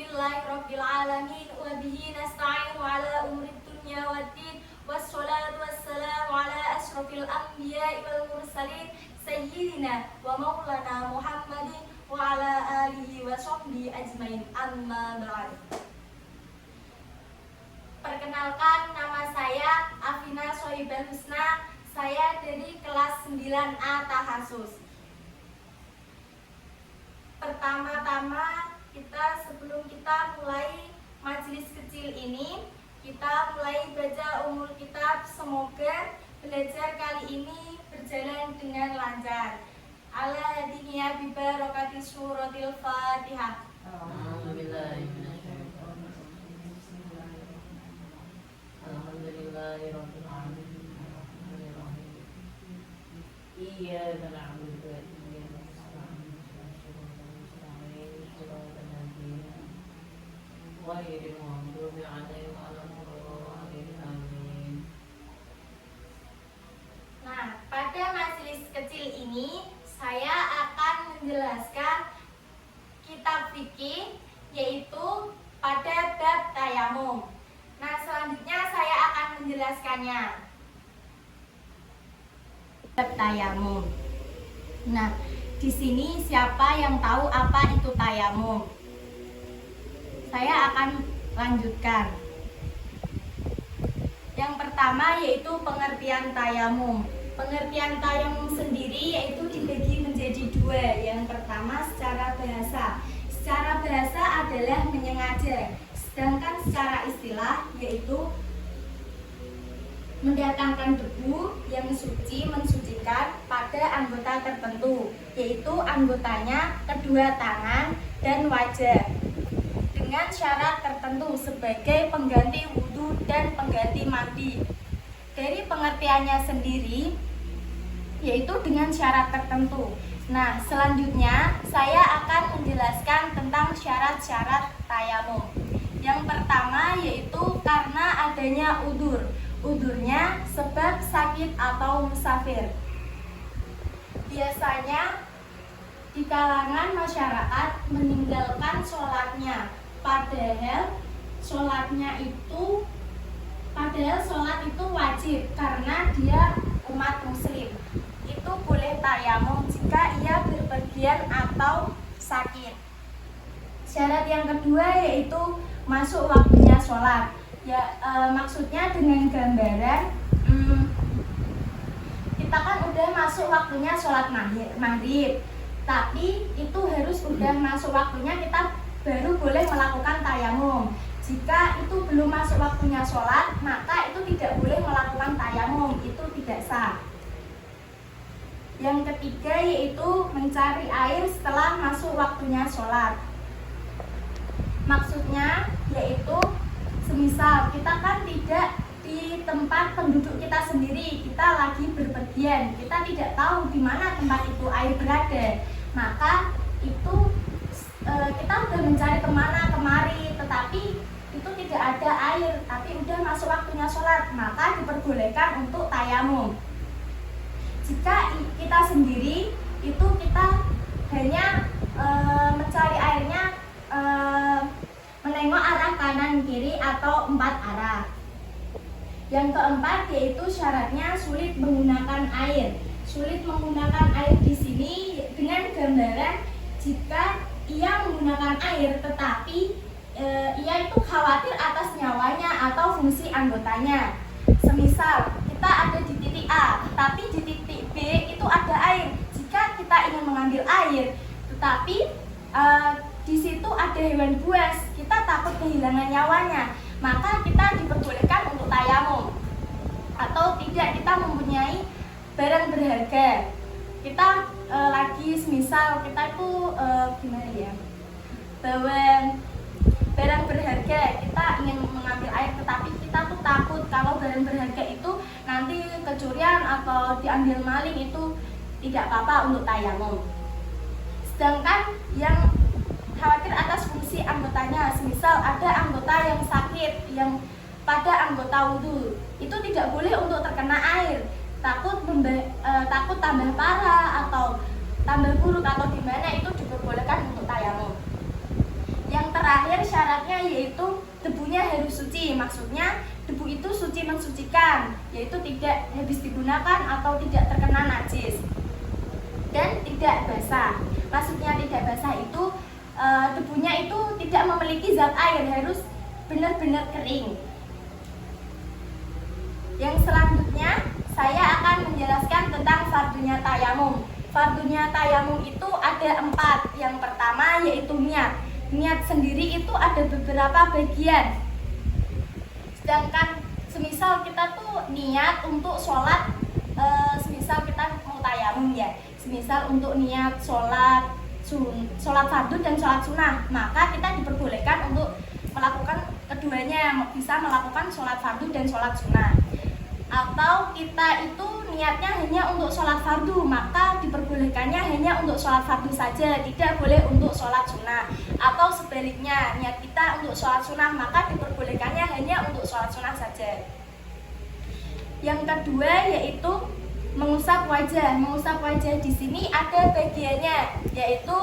Alhamdulillahirabbil alamin wa bihi nasta'inu ala umuri dunya waddin wassalatu wassalamu ala asyrafil anbiya'i wal mursalin sayyidina wa maulana Muhammadin wa ala alihi wa sahbihi ajmain, amma ba'd. Perkenalkan, nama saya Afina Sohibal Husna. Saya dari kelas 9A Tahasus. Pertama-tama sebelum kita mulai majelis kecil ini, kita mulai baca umul kitab. Semoga belajar kali ini berjalan dengan lancar. Ala hadiniya bi barakati suratil Fatihah. Alhamdulillahirabbil alamin. Iyyaka na'budu wa iyyaka nasta'in. Ghairil maghdubi 'alaihim waladdallin. Nah, pada majelis kecil ini saya akan menjelaskan kitab fikih, yaitu pada bab tayamum. Nah, selanjutnya saya akan menjelaskannya. Bab tayamum. Nah, di sini siapa yang tahu apa itu tayamum? Saya akan lanjutkan. Yang pertama yaitu pengertian tayamum. Pengertian tayamum sendiri yaitu dibagi menjadi dua. Yang pertama secara bahasa. Secara bahasa adalah menyengaja. Sedangkan secara istilah yaitu mendatangkan debu yang suci, mensucikan pada anggota tertentu, yaitu anggotanya kedua tangan dan wajah, dengan syarat tertentu sebagai pengganti wudhu dan pengganti mandi. Dari pengertiannya sendiri yaitu dengan syarat tertentu. Nah, selanjutnya saya akan menjelaskan tentang syarat-syarat tayamum. Yang pertama yaitu karena adanya udzur. Udzurnya sebab sakit atau musafir. Biasanya di kalangan masyarakat meninggalkan sholatnya, padahal sholat itu wajib karena dia umat muslim. Itu boleh tayamum jika ia berpergian atau sakit. Syarat yang kedua yaitu masuk waktunya sholat. Maksudnya dengan gambaran kita kan udah masuk waktunya sholat maghrib, tapi itu harus udah masuk waktunya kita baru boleh melakukan tayamum. Jika itu belum masuk waktunya sholat, maka itu tidak boleh melakukan tayamum, itu tidak sah. Yang ketiga yaitu mencari air setelah masuk waktunya sholat. Maksudnya yaitu semisal kita kan tidak di tempat penduduk kita sendiri, kita lagi berpergian, kita tidak tahu di mana tempat itu air berada, maka itu kita udah mencari kemana kemari, tetapi itu tidak ada air, tapi udah masuk waktunya sholat, maka diperbolehkan untuk tayamum. Jika kita sendiri, itu kita hanya mencari airnya menengok arah kanan kiri atau 4 arah. Yang keempat yaitu syaratnya sulit menggunakan air. Sulit menggunakan air di sini dengan gambaran jika ia menggunakan air tetapi ia itu khawatir atas nyawanya atau fungsi anggotanya. Semisal kita ada di titik A, tetapi di titik B itu ada air. Jika kita ingin mengambil air, tetapi di situ ada hewan buas, kita takut kehilangan nyawanya, maka kita diperbolehkan untuk tayamum. Atau tidak, kita mempunyai barang berharga, kita lagi semisal kita itu gimana ya, bawa barang berharga, kita ingin mengambil air, tetapi kita tuh takut kalau barang berharga itu nanti kecurian atau diambil maling, itu tidak apa-apa untuk tayamum. Sedangkan yang khawatir atas fungsi anggotanya, semisal ada anggota yang sakit, yang pada anggota wudhu, itu tidak boleh untuk terkena air, takut tambah parah atau tambah buruk atau gimana, itu diperbolehkan untuk tayamum. Yang terakhir terakhir syaratnya yaitu debunya harus suci. Maksudnya debu itu suci mensucikan, yaitu tidak habis digunakan atau tidak terkena najis. Dan tidak basah. Maksudnya tidak basah itu debunya itu tidak memiliki zat air, harus benar-benar kering. Yang selanjutnya saya akan menjelaskan tentang fardunya tayamum. Fardunya tayamum itu ada 4. Yang pertama yaitu niat. Niat sendiri itu ada beberapa bagian. Sedangkan semisal kita tuh niat untuk sholat, semisal kita mau tayamum ya, semisal untuk niat sholat fardu dan sholat sunnah, maka kita diperbolehkan untuk melakukan keduanya, bisa melakukan sholat fardu dan sholat sunnah. Atau kita itu niatnya hanya untuk sholat fardu, maka diperbolehkannya hanya untuk sholat fardu saja, tidak boleh untuk sholat sunnah. Atau sebaliknya, niat kita untuk sholat sunnah, maka diperbolehkannya hanya untuk sholat sunnah saja. Yang kedua yaitu mengusap wajah. Mengusap wajah di sini ada bagiannya, yaitu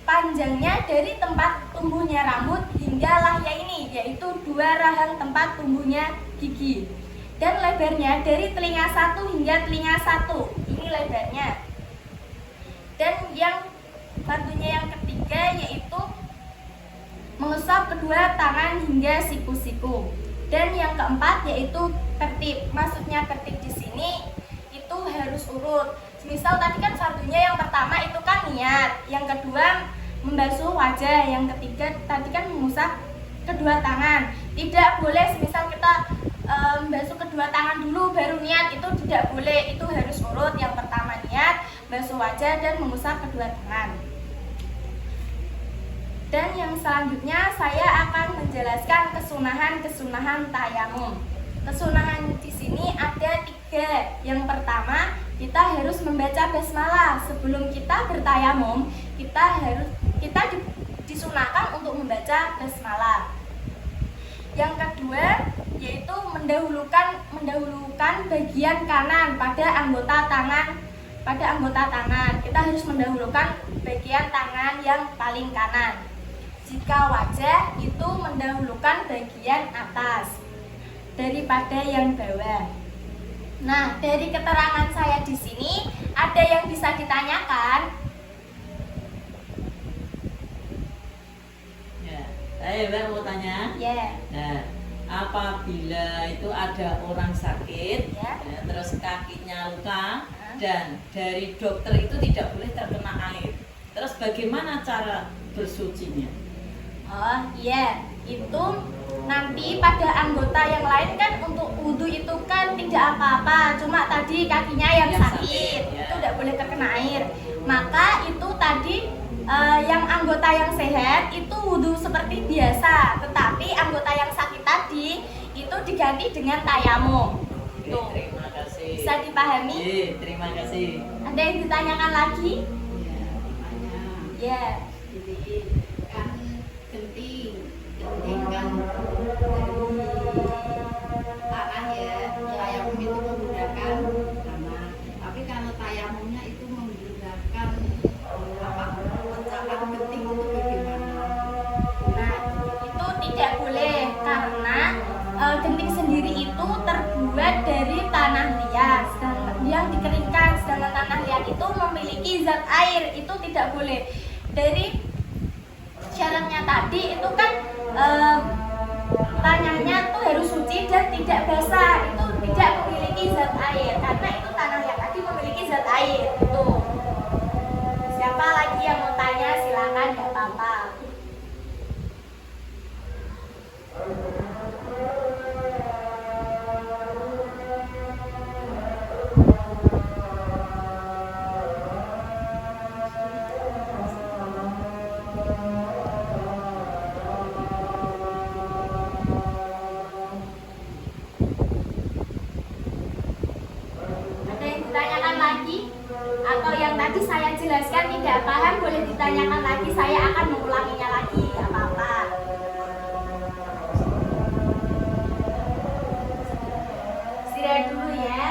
panjangnya dari tempat tumbuhnya rambut hingga lahya ini, yaitu 2 rahang tempat tumbuhnya gigi. Dan lebarnya dari telinga 1 hingga telinga 1, ini lebarnya. Dan yang fardunya yang ketiga yaitu mengusap kedua tangan hingga siku-siku. Dan yang keempat yaitu tertib. Maksudnya tertib di sini itu harus urut. Misal tadi kan fardunya yang pertama itu kan niat, yang kedua membasuh wajah, yang ketiga tadi kan mengusap kedua tangan. Tidak boleh semisal kita membasuh kedua tangan dulu baru niat, itu tidak boleh, itu harus urut. Yang pertama niat, basuh wajah dan mengusap kedua tangan. Dan yang selanjutnya saya akan menjelaskan kesunahan tayamum. Kesunahan di sini ada 3. Yang pertama, kita harus membaca basmalah sebelum kita bertayamum. Kita disunahkan untuk membaca basmalah. Yang kedua yaitu mendahulukan bagian kanan pada anggota tangan. Kita harus mendahulukan bagian tangan yang paling kanan. Jika wajah itu mendahulukan bagian atas daripada yang bawah. Nah, dari keterangan saya di sini ada yang bisa ditanyakan? Ya, saya mau tanya. Ya. Nah, apabila itu ada orang sakit, Ya. Terus kakinya luka, dan dari dokter itu tidak boleh terkena air. Terus bagaimana cara bersucinya? Oh iya, itu nanti pada anggota yang lain kan untuk wudhu itu kan tidak apa-apa, cuma tadi kakinya yang sakit, ya. itu tidak boleh terkena air. Maka itu tadi yang anggota yang sehat itu wudhu seperti biasa, tetapi anggota yang sakit tadi itu diganti dengan tayamum. Oke, Tuh. terima kasih. Bisa dipahami? Iya, terima kasih. Ada yang ditanyakan lagi? Ya, makanya Ya. jadi kan genting kan dari tanah ya, tayamum itu menggunakan tanah. Tapi kalau tayamumnya itu menggunakan pecahan genting itu bagaimana? Nah, itu tidak boleh karena genting sendiri itu terbuat dari tanah liat yang dikeringkan, sedangkan tanah liat itu memiliki zat air, itu tidak boleh. Dari syaratnya tadi itu kan tanahnya tuh harus suci dan tidak basah, itu tidak memiliki zat air karena itu tanah liat tadi memiliki zat air. Itu. Siapa lagi yang mau tanya silakan, nggak apa-apa. Ada yang ditanyakan lagi? Atau yang tadi saya jelaskan tidak paham boleh ditanyakan lagi, saya akan mengulanginya lagi, nggak apa-apa. Istirahat dulu ya.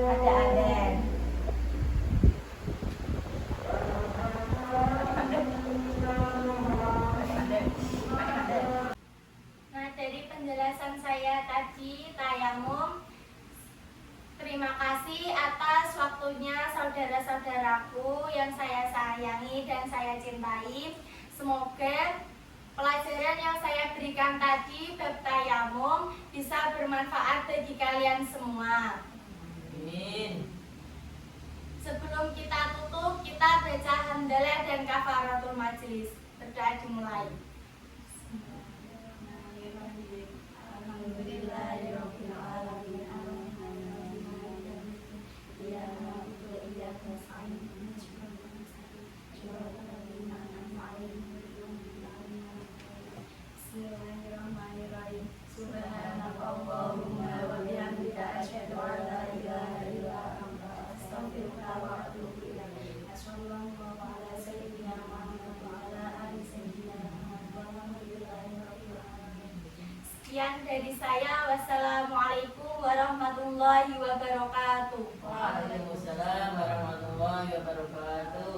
Ada adzan. saya tadi tayamum. Terima kasih atas waktunya saudara-saudaraku yang saya sayangi dan saya cintai. Semoga pelajaran yang saya berikan tadi bab tayamum bisa bermanfaat bagi kalian semua. Amin. Sebelum kita tutup, kita baca hamdalah dan kafaratul majelis. Berdoa dimulai. Bismillahirrahmanirrahim. Subhanakallahumma wa bihamdika asyhadu an la ilaha illa anta astaghfiruka wa atubu ilaik. Wassallallahu ala sayyidina Muhammad wa ala ali sayyidina Muhammad walhamdulillahi rabbil alamin. Sekian dari saya. Wassalamualaikum warahmatullahi wabarakatuh. Waalaikumsalam warahmatullahi wabarakatuh.